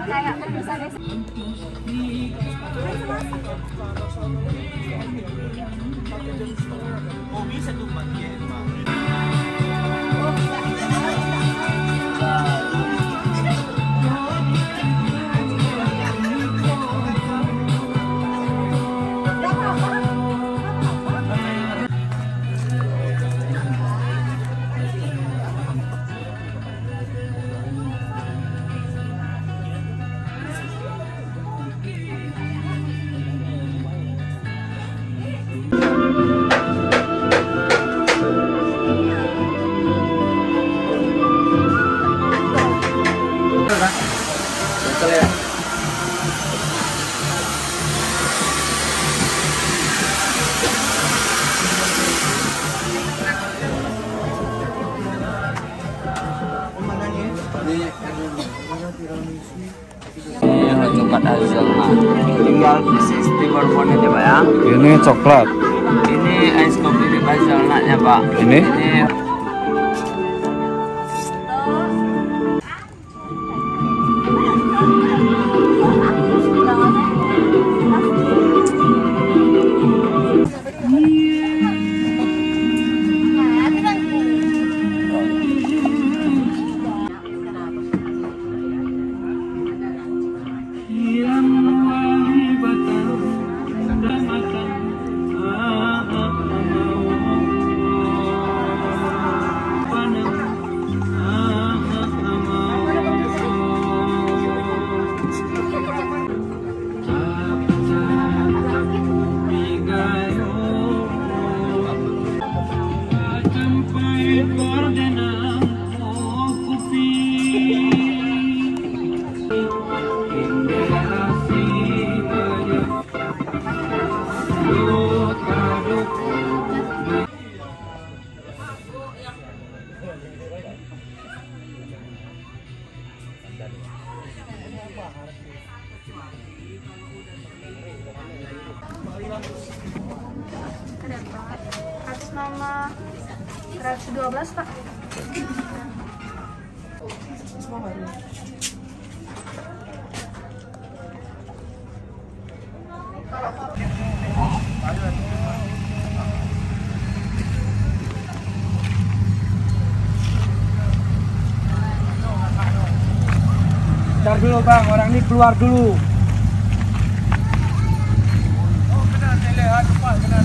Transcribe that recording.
Kayak pemirsa oh bisa tuh bagian coklat hasil tinggal stiker bonnet ya Pak ya. Ini coklat. Ini es kopi di hazelnutnya Pak. Ini atas nama 112 Pak. Bentar dulu Bang, orang ini keluar dulu. Oh, kena telehan Pak, kena.